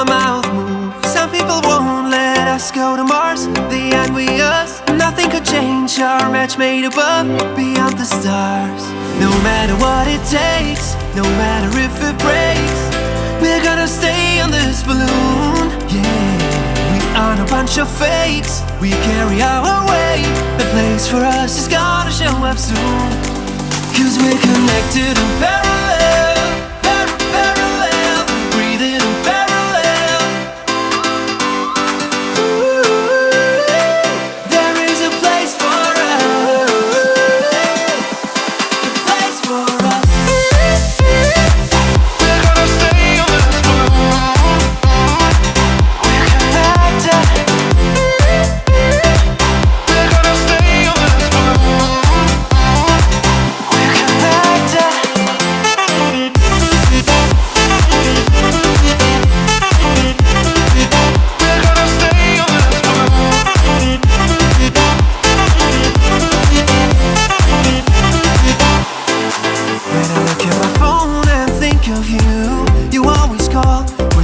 mouth moves. Some people won't let us go to Mars. They envy us. Nothing could change our match made above, beyond the stars. No matter what it takes, no matter if it breaks, we're gonna stay on this balloon. Yeah, we aren't a bunch of fakes. We carry our weight. The place for us is gonna show up soon. 'Cause we're connected in parallel, parallel, breathing in parallel. Ooh, there is a place for us, a place for us. We're gonna stay on this balloon. We're connected. We're gonna stay on this balloon.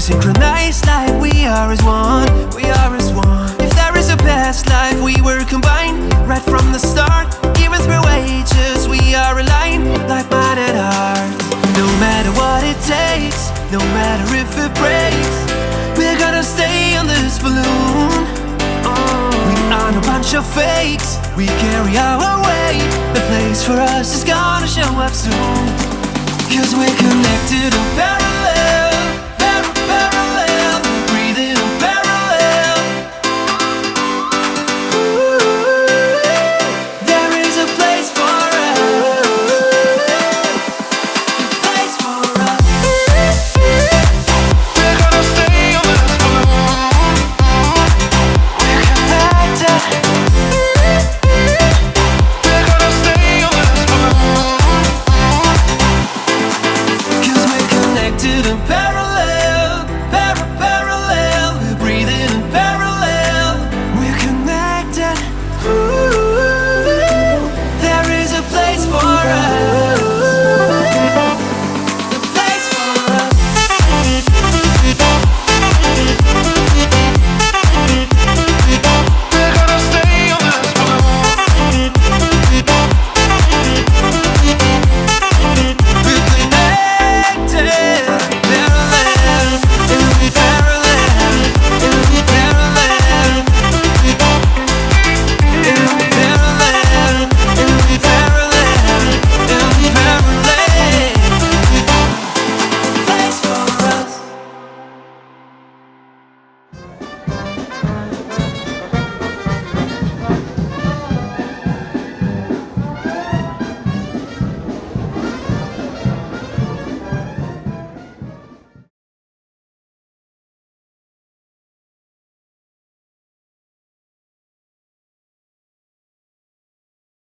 Synchronized like we are as one, we are as one. If there is a past life, we were combined right from the start. Even through ages, we are aligned, like-minded heart. No matter what it takes, no matter if it breaks, we're gonna stay on this balloon. We aren't a bunch of fakes. We carry our weight. The place for us is gonna show up soon. 'Cause we're connected in parallel.